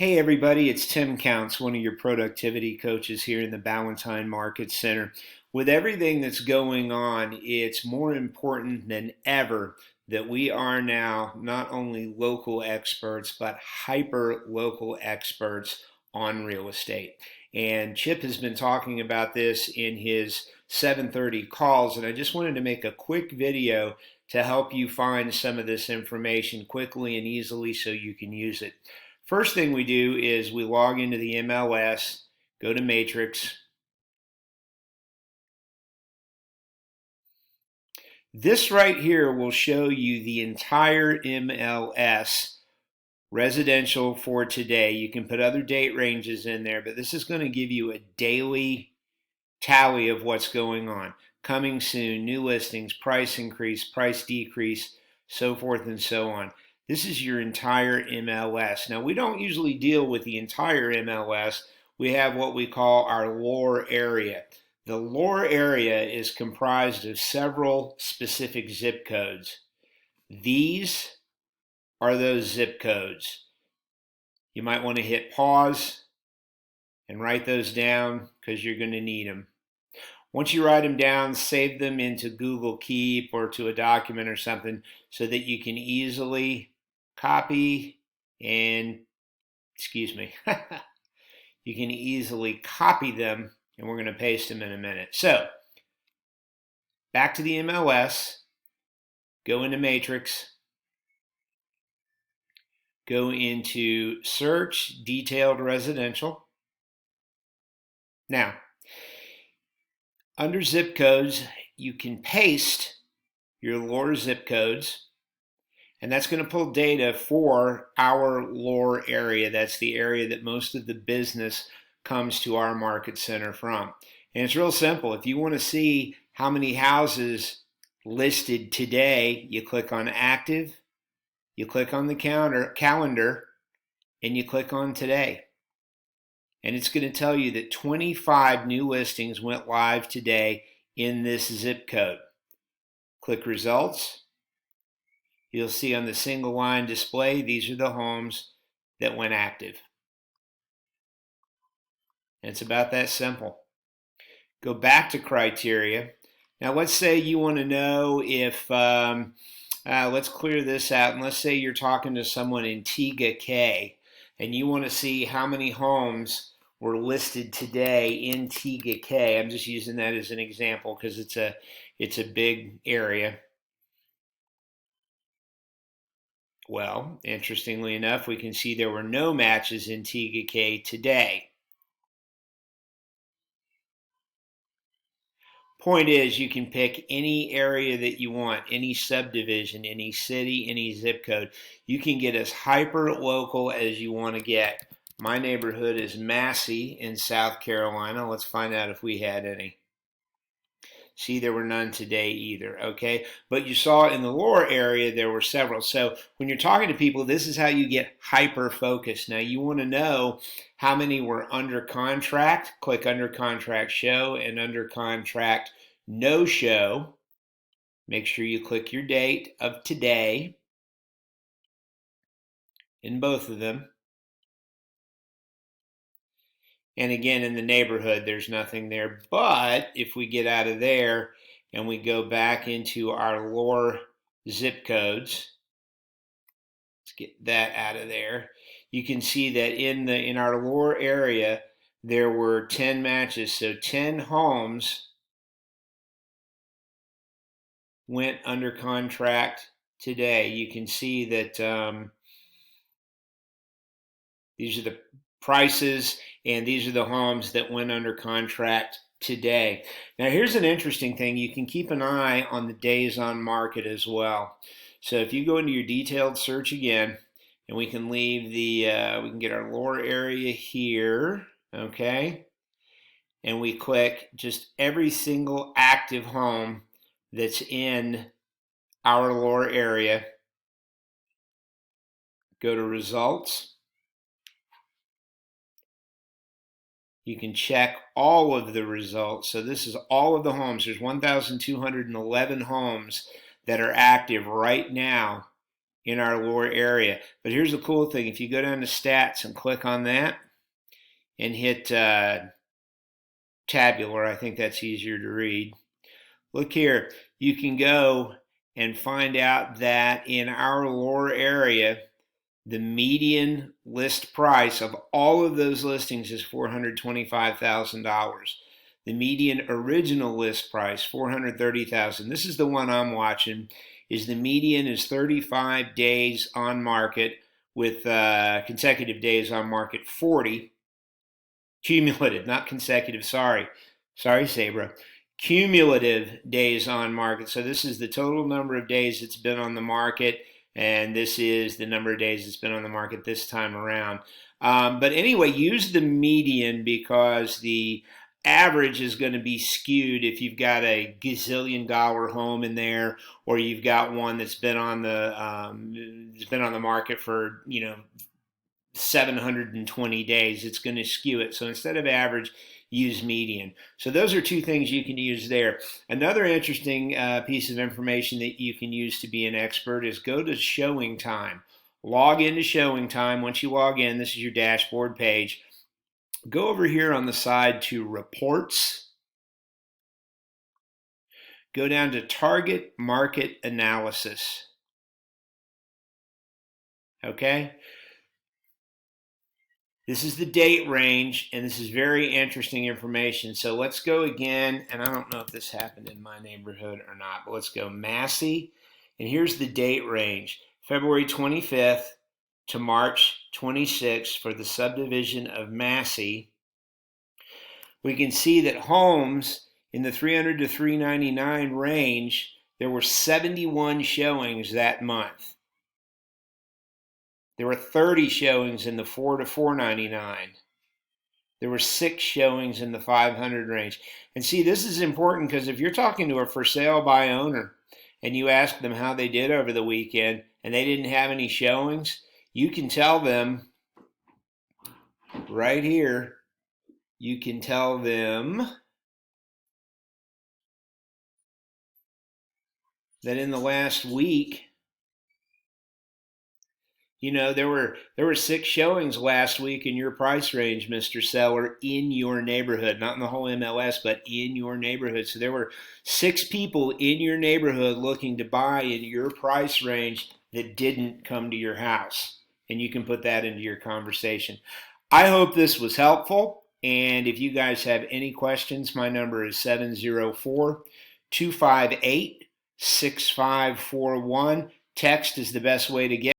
Hey everybody, it's Tim Counts, one of your productivity coaches here in the Ballantine Market Center. With everything that's going on, it's more important than ever that we are now not only local experts, but hyper local experts on real estate. And Chip has been talking about this in his 7:30 calls, and I just wanted to make a quick video to help you find some of this information quickly and easily so you can use it. First thing we do is we log into the MLS, go to Matrix. This right here will show you the entire MLS residential for today. You can put other date ranges in there, but this is going to give you a daily tally of what's going on. Coming soon, new listings, price increase, price decrease, so forth and so on. This is your entire MLS. Now, we don't usually deal with the entire MLS. We have what we call our lore area. The lore area is comprised of several specific zip codes. These are those zip codes. You might want to hit pause and write those down because you're going to need them. Once you write them down, save them into Google Keep or to a document or something so that you can easily copy and, excuse me, you can easily copy them, and we're going to paste them in a minute. So, back to the MLS, go into Matrix, go into Search Detailed Residential. Now, under zip codes, you can paste your lore zip codes, and that's going to pull data for our lore area. That's the area that most of the business comes to our market center from. And it's real simple. If you want to see how many houses listed today, you click on active, you click on the calendar, and you click on today. And it's going to tell you that 25 new listings went live today in this zip code. Click results. You'll see on the single line display, these are the homes that went active. And it's about that simple. Go back to criteria. Now let's say you want to know if, let's clear this out, and let's say you're talking to someone in Tega Cay, and you want to see how many homes were listed today in Tega Cay. I'm just using that as an example because it's a big area. Well, interestingly enough, we can see there were no matches in Tega Cay today. Point is, you can pick any area that you want, any subdivision, any city, any zip code. You can get as hyper local as you want to get. My neighborhood is Massey in South Carolina. Let's find out if we had any. See, there were none today either, okay? But you saw in the lore area, there were several. So when you're talking to people, this is how you get hyper-focused. Now, you want to know how many were under contract. Click under contract show and under contract no show. Make sure you click your date of today in both of them. And again, in the neighborhood, there's nothing there. But if we get out of there and we go back into our lore zip codes, let's get that out of there. You can see that in our lore area, there were 10 matches. So 10 homes went under contract today. You can see that these are the prices, and these are the homes that went under contract today. Now, here's an interesting thing. You can keep an eye on the days on market as well. So if you go into your detailed search again, and we can leave we can get our lore area here, okay? And we click just every single active home that's in our lore area. Go to results. You can check all of the results. So this is all of the homes. There's 1,211 homes that are active right now in our lower area. But here's the cool thing. If you go down to stats and click on that and hit tabular, I think that's easier to read. Look here, you can go and find out that in our lower area, the median list price of all of those listings is $425,000. The median original list price, $430,000. This is the one I'm watching. Is the median is 35 days on market with consecutive days on market 40. Cumulative, not consecutive. Sorry, Sabra. Cumulative days on market. So this is the total number of days it's been on the market, and this is the number of days it's been on the market this time around. But anyway, use the median because the average is going to be skewed if you've got a gazillion-dollar home in there, or you've got one that's been on the market for 720 days. It's going to skew it. So instead of average, use median. So those are two things you can use there. Another interesting piece of information that you can use to be an expert is go to Showing Time. Log into Showing Time. Once you log in, this is your dashboard page. Go over here on the side to Reports. Go down to Target Market Analysis. Okay? This is the date range, and this is very interesting information. So let's go again, and I don't know if this happened in my neighborhood or not, but let's go Massey, and here's the date range, February 25th to March 26th for the subdivision of Massey. We can see that homes in the 300 to 399 range, there were 71 showings that month. There were 30 showings in the 4 to 499. There were 6 showings in the 500 range. And see, this is important because if you're talking to a for sale by owner and you ask them how they did over the weekend and they didn't have any showings, you can tell them right here, you can tell them that in the last week, there were 6 showings last week in your price range, Mr. Seller, in your neighborhood, not in the whole MLS, but in your neighborhood. So there were 6 people in your neighborhood looking to buy in your price range that didn't come to your house. And you can put that into your conversation. I hope this was helpful. And if you guys have any questions, my number is 704-258-6541. Text is the best way to get